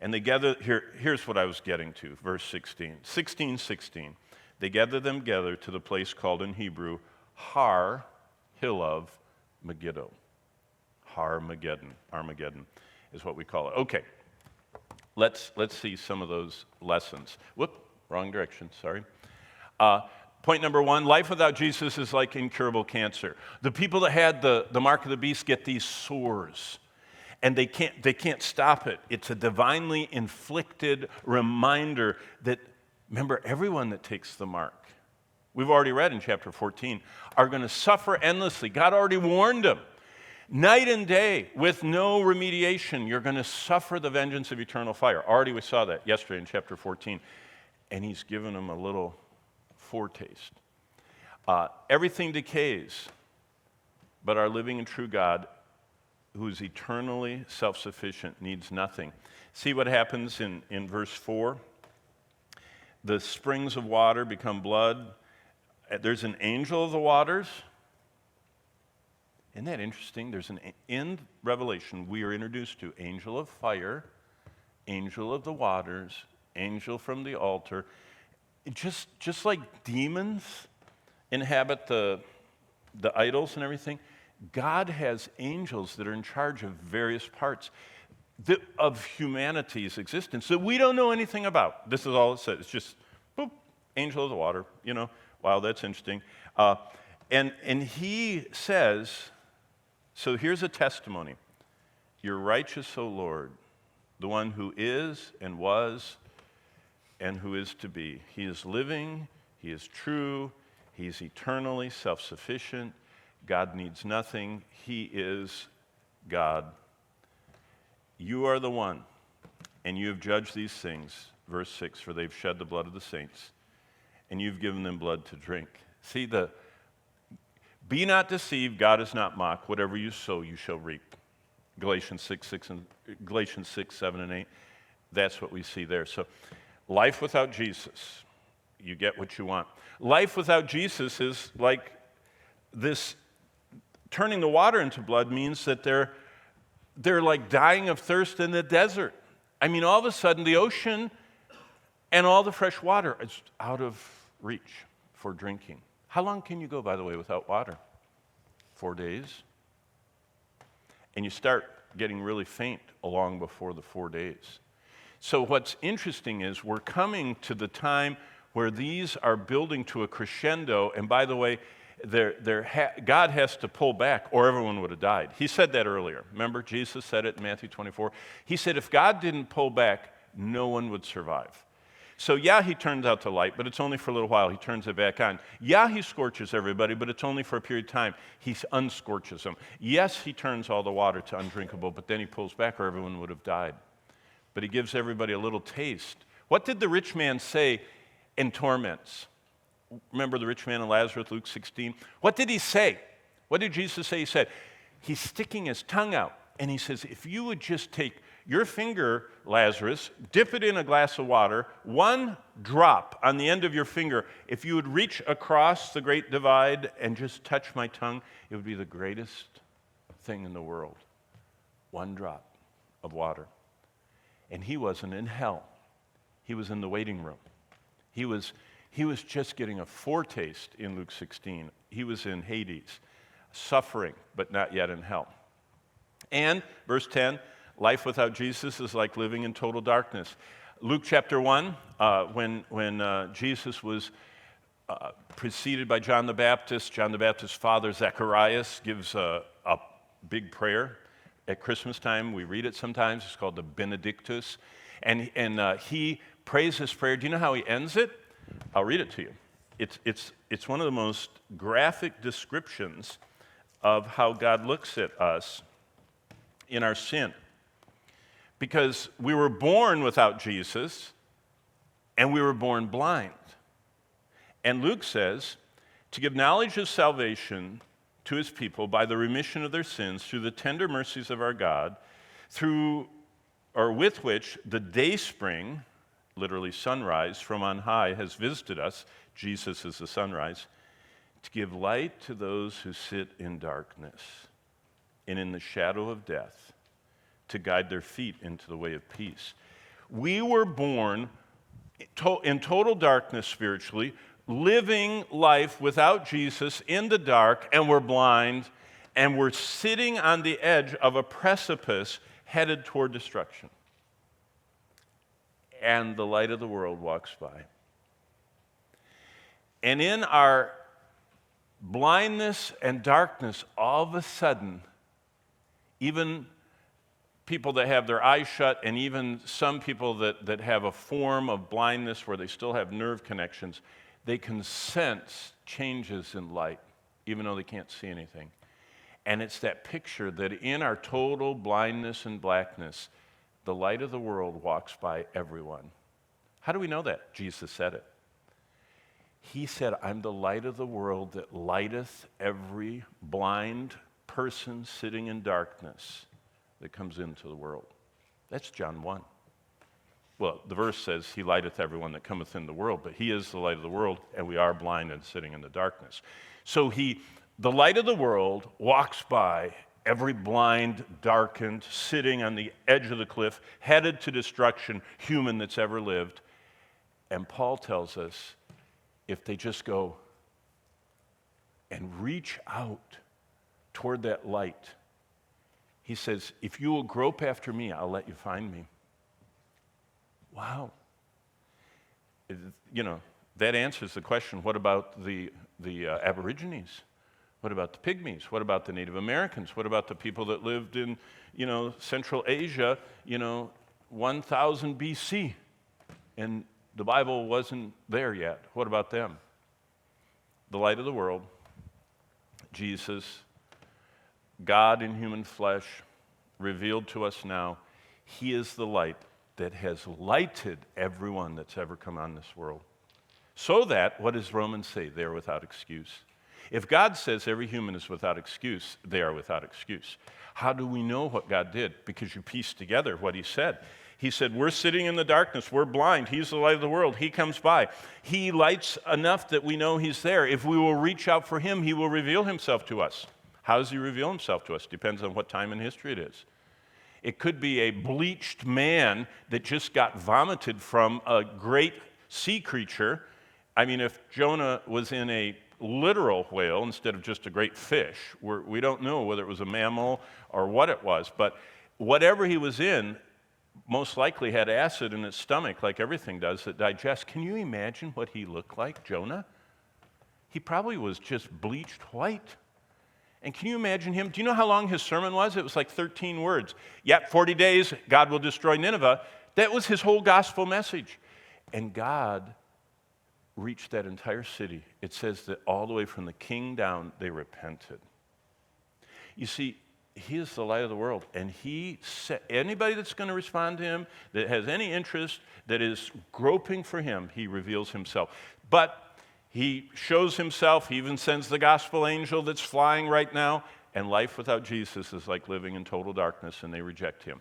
And they gather, here's what I was getting to, verse 16. 16:16. They gather them together to the place called in Hebrew, Har Hilav Megiddo. Armageddon is what we call it. Okay, let's see some of those lessons. Whoop, wrong direction, sorry. Point number one, life without Jesus is like incurable cancer. The people that had the mark of the beast get these sores, and they can't stop it. It's a divinely inflicted reminder that, remember, everyone that takes the mark, we've already read in chapter 14, are going to suffer endlessly. God already warned them. Night and day, with no remediation, you're going to suffer the vengeance of eternal fire. Already we saw that yesterday in chapter 14. And he's given them a little foretaste. Everything decays, but our living and true God, who is eternally self-sufficient, needs nothing. See what happens in verse 4? The springs of water become blood. There's an angel of the waters. Isn't that interesting? In Revelation, we are introduced to angel of fire, angel of the waters, angel from the altar. Just like demons inhabit the idols and everything, God has angels that are in charge of various parts of humanity's existence that we don't know anything about. This is all it says. It's just, boop, angel of the water, Wow, that's interesting. And he says, so here's a testimony. You're righteous, O Lord, the one who is and was and who is to be. He is living, he is true, he's eternally self-sufficient. God needs nothing. He is God. You are the one, and you have judged these things. Verse 6, for they've shed the blood of the saints, and you've given them blood to drink. See, be not deceived, God is not mocked. Whatever you sow, you shall reap. Galatians 6, 7, and 8. That's what we see there. So, life without Jesus, you get what you want. Life without Jesus is like this. Turning the water into blood means that they're like dying of thirst in the desert. I mean, all of a sudden, the ocean and all the fresh water is out of reach for drinking. How long can you go, by the way, without water? 4 days. And you start getting really faint along before the 4 days. So what's interesting is we're coming to the time where these are building to a crescendo, and by the way, God has to pull back or everyone would have died. He said that earlier. Remember, Jesus said it in Matthew 24. He said if God didn't pull back, no one would survive. So yeah, he turns out the light, but it's only for a little while. He turns it back on. Yeah, he scorches everybody, but it's only for a period of time. He unscorches them. Yes, he turns all the water to undrinkable, but then he pulls back or everyone would have died. But he gives everybody a little taste. What did the rich man say in torments? Remember the rich man and Lazarus, Luke 16? What did he say? What did Jesus say? He said, he's sticking his tongue out, and he says, if you would just take your finger, Lazarus, dip it in a glass of water, one drop on the end of your finger, if you would reach across the great divide and just touch my tongue, it would be the greatest thing in the world. One drop of water. And he wasn't in hell. He was in the waiting room. He was just getting a foretaste in Luke 16. He was in Hades, suffering, but not yet in hell. And, verse 10, life without Jesus is like living in total darkness. Luke chapter 1, when Jesus was preceded by John the Baptist's father, Zacharias, gives a big prayer. At Christmas time, we read it sometimes. It's called the Benedictus. And he prays this prayer. Do you know how he ends it? I'll read it to you. It's one of the most graphic descriptions of how God looks at us in our sin. Because we were born without Jesus, and we were born blind. And Luke says, to give knowledge of salvation to his people by the remission of their sins through the tender mercies of our God, with which the dayspring, literally sunrise, from on high has visited us. Jesus is the sunrise, to give light to those who sit in darkness and in the shadow of death, to guide their feet into the way of peace. We were born in total darkness spiritually, living life without Jesus in the dark, and we're blind, and we're sitting on the edge of a precipice headed toward destruction. And the light of the world walks by. And in our blindness and darkness, all of a sudden, even people that have their eyes shut, and even some people that have a form of blindness where they still have nerve connections, they can sense changes in light, even though they can't see anything. And it's that picture that in our total blindness and blackness, the light of the world walks by everyone. How do we know that? Jesus said it. He said, I'm the light of the world that lighteth every blind person sitting in darkness that comes into the world. That's John 1. Well, the verse says, he lighteth everyone that cometh in the world, but he is the light of the world, and we are blind and sitting in the darkness. So the light of the world walks by every blind, darkened, sitting on the edge of the cliff, headed to destruction, human that's ever lived. And Paul tells us, if they just go and reach out toward that light, he says, if you will grope after me, I'll let you find me. Wow. That answers the question, what about the Aborigines? What about the Pygmies? What about the Native Americans? What about the people that lived in, Central Asia, 1000 BC? And the Bible wasn't there yet. What about them? The light of the world, Jesus, God in human flesh, revealed to us now. He is the light that has lighted everyone that's ever come on this world. So that, what does Romans say? They are without excuse. If God says every human is without excuse, they are without excuse. How do we know what God did? Because you piece together what he said. He said, we're sitting in the darkness, we're blind, he's the light of the world, he comes by. He lights enough that we know he's there. If we will reach out for him, he will reveal himself to us. How does he reveal himself to us? Depends on what time in history it is. It could be a bleached man that just got vomited from a great sea creature. I mean, if Jonah was in a literal whale instead of just a great fish, we don't know whether it was a mammal or what it was, but whatever he was in, most likely had acid in its stomach, like everything does that digests. Can you imagine what he looked like, Jonah? He probably was just bleached white. And can you imagine him? Do you know how long his sermon was? It was like 13 words. Yet 40 days, God will destroy Nineveh. That was his whole gospel message. And God reached that entire city. It says that all the way from the king down, they repented. You see, he is the light of the world, and anybody that's going to respond to him, that has any interest, that is groping for him, he reveals himself. But he shows himself, he even sends the gospel angel that's flying right now, and life without Jesus is like living in total darkness, and they reject him.